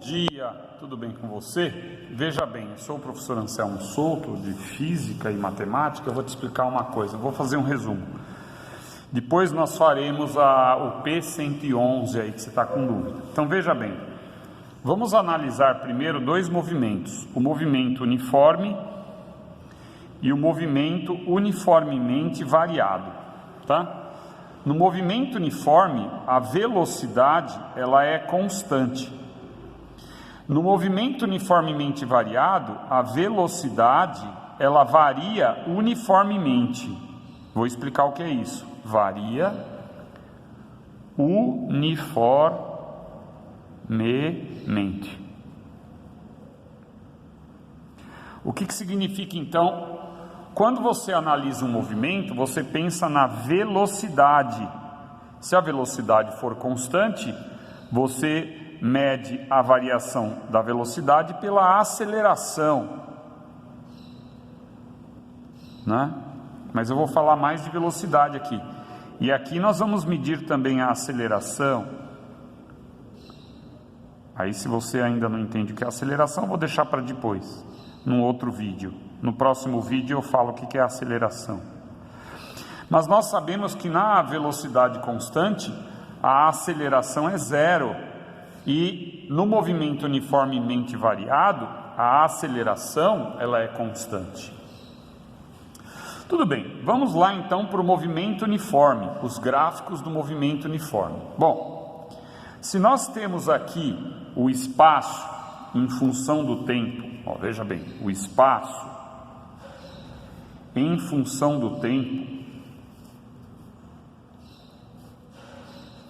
Dia, tudo bem com você? Veja bem, eu sou o professor Anselmo Souto, de Física e Matemática. Eu vou te explicar uma coisa, eu vou fazer um resumo. Depois nós faremos o P111 aí, que você está com dúvida. Então veja bem, vamos analisar primeiro dois movimentos, o movimento uniforme e o movimento uniformemente variado, tá? No movimento uniforme, a velocidade ela é constante. No movimento uniformemente variado, a velocidade ela varia uniformemente. Vou explicar o que é isso. Varia uniformemente. O que significa então? Quando você analisa um movimento, você pensa na velocidade. Se a velocidade for constante, você mede a variação da velocidade pela aceleração, né? Mas eu vou falar mais de velocidade aqui. E aqui nós vamos medir também a aceleração. Aí, se você ainda não entende o que é aceleração, eu vou deixar para depois, num outro vídeo. No próximo vídeo eu falo o que é aceleração. Mas nós sabemos que na velocidade constante, a aceleração é zero. E no movimento uniformemente variado, a aceleração ela é constante. Tudo bem, vamos lá então para o movimento uniforme, os gráficos do movimento uniforme. Bom, se nós temos aqui o espaço em função do tempo, ó, veja bem, o espaço em função do tempo,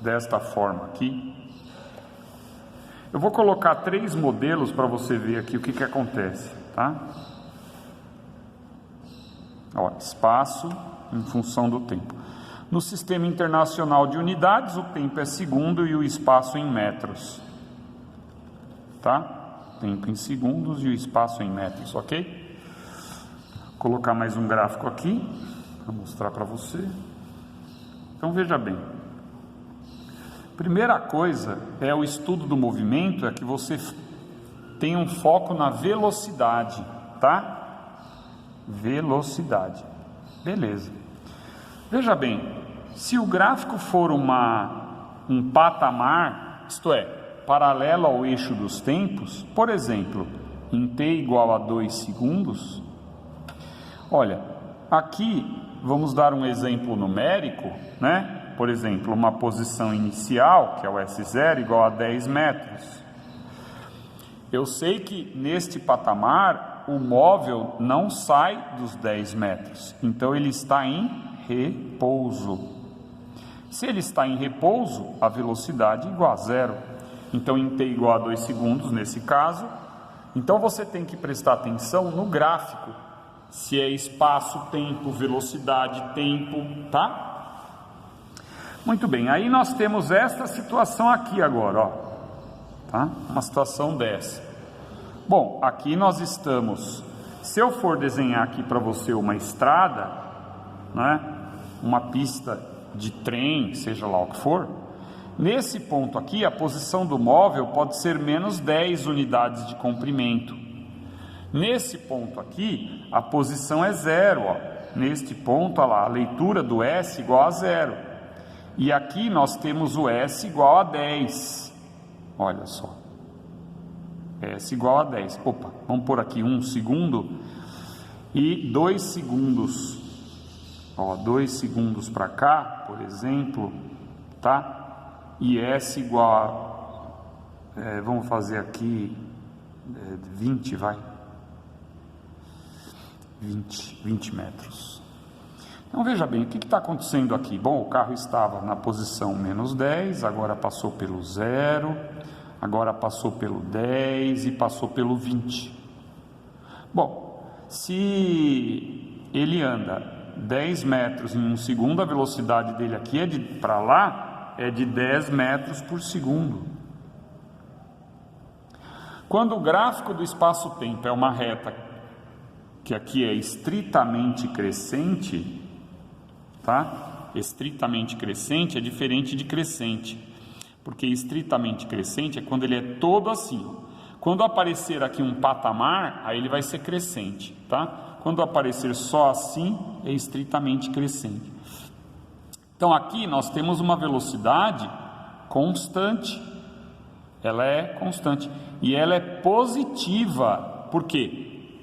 desta forma aqui, eu vou colocar três modelos para você ver aqui o que acontece, tá? Ó, espaço em função do tempo. No Sistema Internacional de Unidades, o tempo é segundo e o espaço em metros, tá? Tempo em segundos e o espaço em metros, ok? Vou colocar mais um gráfico aqui para mostrar para você. Então veja bem. Primeira coisa é o estudo do movimento, é que você tem um foco na velocidade, tá? Velocidade. Beleza. Veja bem, se o gráfico for um patamar, isto é, paralelo ao eixo dos tempos, por exemplo, em t igual a 2 segundos, olha, aqui vamos dar um exemplo numérico, né? Por exemplo, uma posição inicial, que é o S0, igual a 10 metros. Eu sei que neste patamar, o móvel não sai dos 10 metros. Então, ele está em repouso. Se ele está em repouso, a velocidade é igual a zero. Então, em t igual a 2 segundos, nesse caso. Então, você tem que prestar atenção no gráfico. Se é espaço, tempo, velocidade, tempo, tá? Muito bem, aí nós temos esta situação aqui agora, ó, tá? Uma situação dessa. Bom, aqui nós estamos, se eu for desenhar aqui para você uma estrada, né? Uma pista de trem, seja lá o que for, nesse ponto aqui a posição do móvel pode ser menos 10 unidades de comprimento. Nesse ponto aqui, a posição é zero, ó. Neste ponto, olha lá, a leitura do S igual a zero. E aqui nós temos o S igual a 10. Olha só. S igual a 10. Opa, vamos pôr aqui 1 segundo e 2 segundos. Ó, 2 segundos para cá, por exemplo, tá? E S igual a... vamos fazer aqui 20, vai. 20 metros. Então veja bem, o que está acontecendo aqui? Bom, o carro estava na posição menos 10, agora passou pelo 0, agora passou pelo 10 e passou pelo 20. Bom, se ele anda 10 metros em um segundo, a velocidade dele aqui para lá é de 10 metros por segundo. Quando o gráfico do espaço-tempo é uma reta que aqui é estritamente crescente, tá? Estritamente crescente é diferente de crescente. porque estritamente crescente é quando ele é todo assim. Quando aparecer aqui um patamar, aí ele vai ser crescente, tá? Quando aparecer só assim, é estritamente crescente. Então aqui nós temos uma velocidade constante, ela é constante e ela é positiva, por quê?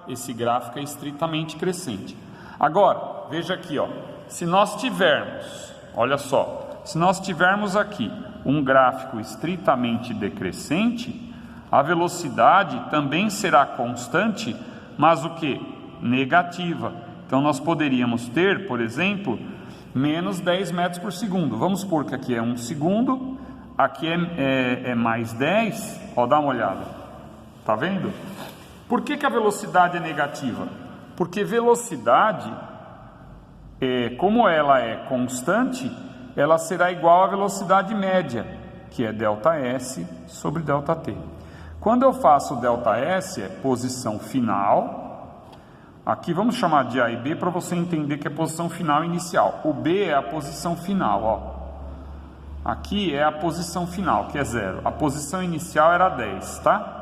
Esse gráfico é estritamente crescente. Agora, veja aqui, ó, se nós tivermos, olha só, se nós tivermos aqui um gráfico estritamente decrescente, a velocidade também será constante, mas o que? Negativa. Então nós poderíamos ter, por exemplo, menos 10 metros por segundo. Vamos supor que aqui é 1 segundo, aqui é mais 10, ó, dá uma olhada, tá vendo? Por que a velocidade é negativa? Porque velocidade, como ela é constante, ela será igual à velocidade média, que é ΔS sobre ΔT. Quando eu faço ΔS, é posição final. Aqui vamos chamar de A e B para você entender que é posição final e inicial. O B é a posição final, ó. Aqui é a posição final, que é 0. A posição inicial era 10, tá?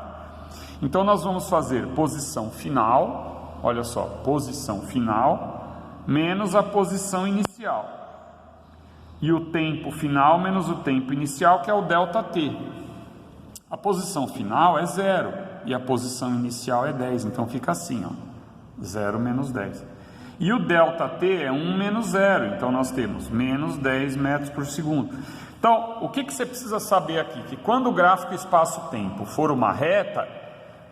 Então nós vamos fazer posição final, olha só, posição final, menos a posição inicial. E o tempo final menos o tempo inicial, que é o ΔT. A posição final é 0 e a posição inicial é 10, então fica assim, ó, 0 menos 10. E o ΔT é 1 menos 0, então nós temos menos 10 metros por segundo. Então, o que você precisa saber aqui? Que quando o gráfico espaço-tempo for uma reta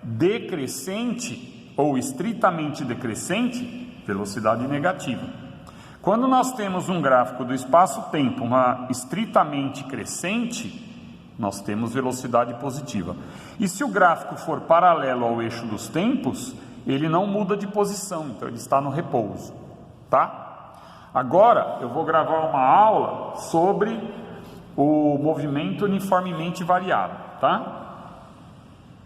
decrescente ou estritamente decrescente, velocidade negativa. Quando nós temos um gráfico do espaço-tempo, uma estritamente crescente, nós temos velocidade positiva. E se o gráfico for paralelo ao eixo dos tempos, ele não muda de posição, então ele está no repouso, tá? Agora eu vou gravar uma aula sobre o movimento uniformemente variável, tá?